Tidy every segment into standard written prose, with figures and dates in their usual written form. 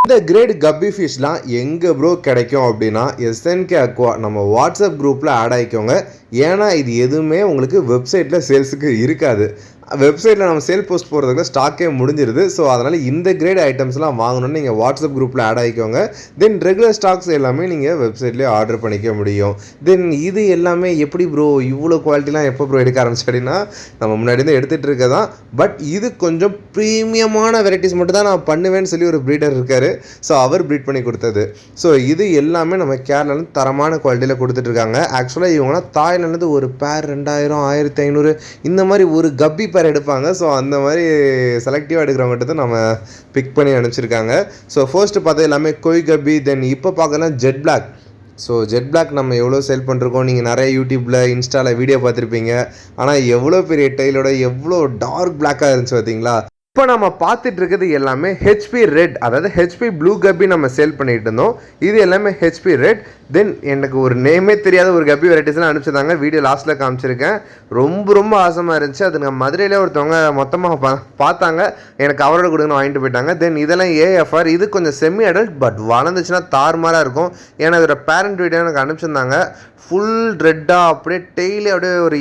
இந்த கிரேட் கப்பி ஃபிஷ்லாம் எங்கே ப்ரோ கிடைக்கும் அப்படின்னா எஸ்என்கே அக்வா நம்ம வாட்ஸ்அப் குரூப்பில் ஆட் ஆகிக்கோங்க. ஏன்னா இது எதுவுமே உங்களுக்கு வெப்சைட்டில் சேல்ஸுக்கு இருக்காது. வெப்சைட்டில் நம்ம சேல் போஸ்ட் போகிறதுக்குள்ள ஸ்டாக்கே முடிஞ்சிருது. ஸோ அதனால் இந்த கிரேட் ஐட்டம்ஸ்லாம் வாங்கணும்னு நீங்கள் வாட்ஸ்அப் குரூப்பில் ஆட் ஆகிக்கோங்க. தென் ரெகுலர் ஸ்டாக்ஸ் எல்லாமே நீங்கள் வெப்சைட்லேயே ஆர்டர் பண்ணிக்க முடியும். தென் இது எல்லாமே எப்படி ப்ரோ இவ்வளோ குவாலிட்டிலாம் எப்போ ப்ரோ எடுக்க ஆரம்பிச்சு அப்படின்னா நம்ம முன்னாடி தான் எடுத்துகிட்டு இருக்க தான். பட் இது கொஞ்சம் ப்ரீமியமான வெரைட்டிஸ் மட்டும் தான் நான் பண்ணுவேன்னு சொல்லி ஒரு ப்ரீடர் இருக்கார். ஸோ அவர் ப்ரீட் பண்ணி கொடுத்தது. ஸோ இது எல்லாமே நம்ம கேரளாவில் தரமான குவாலிட்டியில் கொடுத்துட்ருக்காங்க. ஆக்சுவலாக இவங்களாம் தாய்லாந்து ஒரு பேர் 2000 1500 இந்த மாதிரி ஒரு கப்பி பேர் எடுப்பாங்க. ஸோ அந்த மாதிரி செலக்டிவாக எடுக்கிறவங்ககிட்ட தான் நம்ம பிக் பண்ணி அனுப்பிச்சிருக்காங்க. ஸோ ஃபர்ஸ்ட்டு பார்த்தா எல்லாமே கொய் கப்பி. தென் இப்போ பார்க்கலாம் jet black. So jet black நம்ம எவ்வளோ சேல் பண்ணிருக்கோம், நீங்கள் நிறைய யூடியூப்பில் இன்ஸ்டாவில் வீடியோ பார்த்துருப்பீங்க. ஆனால் எவ்வளோ பெரிய டெய்லோட எவ்வளோ டார்க் பிளாக்காக இருந்துச்சு பார்த்தீங்களா. இப்போ நம்ம பார்த்துட்டு இருக்கிறது எல்லாமே ஹெச்பி ரெட், அதாவது ஹெச்பி ப்ளூ கப்பி நம்ம சேல் பண்ணிட்டு இருந்தோம். இது எல்லாமே ஹெச்பி ரெட். தென் எனக்கு ஒரு நேமே தெரியாத ஒரு கப்பி வெரைட்டிஸ்லாம் அனுப்பிச்சிருந்தாங்க. வீடியோ லாஸ்ட்டில் காமிச்சிருக்கேன். ரொம்ப ஆசமாக இருந்துச்சு. அது நம்ம மதுரையிலே ஒருத்தவங்க மொத்தமாக பார்த்தாங்க, எனக்கு அவரோட கொடுங்கன்னு வாங்கிட்டு போயிட்டாங்க. தென் இதெல்லாம் ஏஎஃப்ஆர். இது கொஞ்சம் செமி அடல்ட், பட் வளர்ந்துச்சுன்னா தாறுமாறாக இருக்கும். ஏன்னா இதோட பேரண்ட் வீடியோ எனக்கு அனுப்பிச்சிருந்தாங்க. ஃபுல் ரெட்டாக அப்படியே டெய்லி அப்படியே ஒரு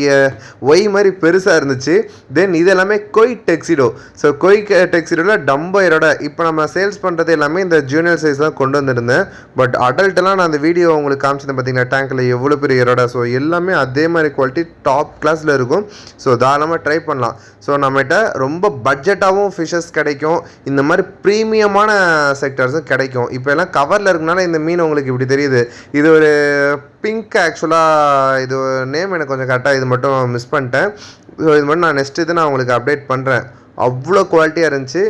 ஒய் மாதிரி பெருசாக இருந்துச்சு. தென் இது எல்லாமே கொய் டெக்ஸிடோ. ஸோ கொய் டெக்ஸிடோவில் டம்போயரோட இப்போ நம்ம சேல்ஸ் பண்ணுறது எல்லாமே இந்த ஜூனியர் சைஸ் தான் கொண்டு வந்துருந்தேன். பட் அடல்ட்டெல்லாம் நான் அந்த வீடியோ உங்களுக்கு காமிச்சிருந்தேன் பார்த்தீங்கன்னா, டேங்கில் எவ்வளோ பெரிய எரோட. ஸோ எல்லாமே அதே மாதிரி குவாலிட்டி டாப் கிளாஸில் இருக்கும். ஸோ தாராளமாக ட்ரை பண்ணலாம். ஸோ நம்மகிட்ட ரொம்ப பட்ஜெட்டாகவும் ஃபிஷ்ஷஸ் கிடைக்கும், இந்த மாதிரி ப்ரீமியமான செக்டர்ஸும் கிடைக்கும். இப்போ எல்லாம் கவரில் இருக்கனால இந்த மீன் உங்களுக்கு இப்படி தெரியுது. இது ஒரு பிங்க். ஆக்சுவலாக இது நேம் எனக்கு கொஞ்சம் கரெக்டாக இது மட்டும் மிஸ் பண்ணிட்டேன். ஸோ இது மட்டும் நான் நெக்ஸ்ட் இது நான் உங்களுக்கு அப்டேட் பண்ணுறேன். அவ்வளோ குவாலிட்டியாக இருந்துச்சு.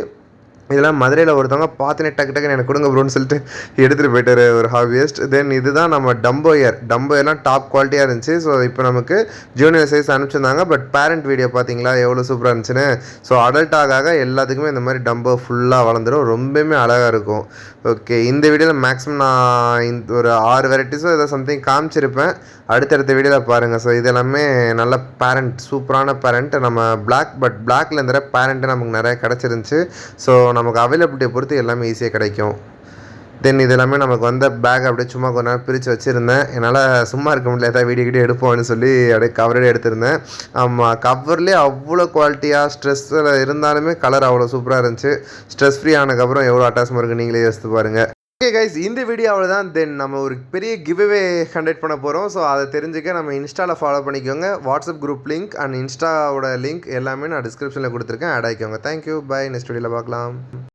இதெல்லாம் மதுரையில் ஒருத்தவங்க பார்த்துனே டக்குன்னு எனக்கு கொடுங்க ப்ரோன்னு சொல்லிட்டு எடுத்துகிட்டு போயிட்டார் ஒரு ஹாபியஸ்ட். தென் இதுதான் நம்ம டம்போயர்லாம் டாப் குவாலிட்டியாக இருந்துச்சு. ஸோ இப்போ நமக்கு ஜூனியர் சைஸ் அனுப்பிச்சிருந்தாங்க. பட் பேரண்ட் வீடியோ பார்த்தீங்களா எவ்வளோ சூப்பராக இருந்துச்சுன்னு. ஸோ அடல்ட் ஆக எல்லாத்துக்குமே இந்த மாதிரி டம்போ ஃபுல்லாக வளர்ந்துடும், ரொம்பவுமே அழகாக இருக்கும். ஓகே, இந்த வீடியோவில் மேக்ஸிமம் நான் இந்த ஒரு 6 வெரைட்டிஸோ ஏதோ சம்திங் காமிச்சிருப்பேன். அடுத்தடுத்த வீடியோவில் பாருங்கள். ஸோ இது எல்லாமே நல்ல பேரண்ட், சூப்பரான பேரண்ட். நம்ம பட் பிளாக்ல இருந்த பேரண்ட்டு நமக்கு நிறைய கிடச்சிருந்துச்சு. ஸோ நமக்கு அவைலபிலிட்டியை பொறுத்து எல்லாமே ஈஸியாக கிடைக்கும். தென் இது எல்லாமே நமக்கு வந்த பேக் அப்படியே சும்மா கொஞ்ச நேரம் பிரித்து வச்சுருந்தேன். என்னால் சும்மா இருக்க முடியல, ஏதாவது வீடியோ எடுப்போம்னு சொல்லி அப்படியே கவரே எடுத்திருந்தேன். ஆமாம், கவர்லேயே அவ்வளோ குவாலிட்டியாக ஸ்ட்ரெஸ்ஸில் இருந்தாலுமே கலர் அவ்வளோ சூப்பராக இருந்துச்சு. ஸ்ட்ரெஸ் ஃப்ரீ ஆனதுக்கப்புறம் எவ்வளோ அட்டாச்மெண்ட் இருக்குது நீங்களே யோசித்து பாருங்கள். ஓகே கைஸ், இந்த வீடியோ அவ்வளோதான். தென் நம்ம ஒரு பெரிய கிவ்அவே கண்டக்ட் பண்ண போகிறோம். ஸோ அதை தெரிஞ்சுக்க நம்ம இன்ஸ்டாவில் ஃபாலோ பண்ணிக்கோங்க. வாட்ஸ்அப் குரூப் லிங்க் அண்ட் இன்ஸ்டாவோட லிங்க் எல்லாமே நான் டிஸ்கிரிப்ஷனில் கொடுத்துருக்கேன், ஆட் ஆகிக்கோங்க. Thank you, bye. நெக்ஸ்ட் வீடியோவில் பார்க்கலாம்.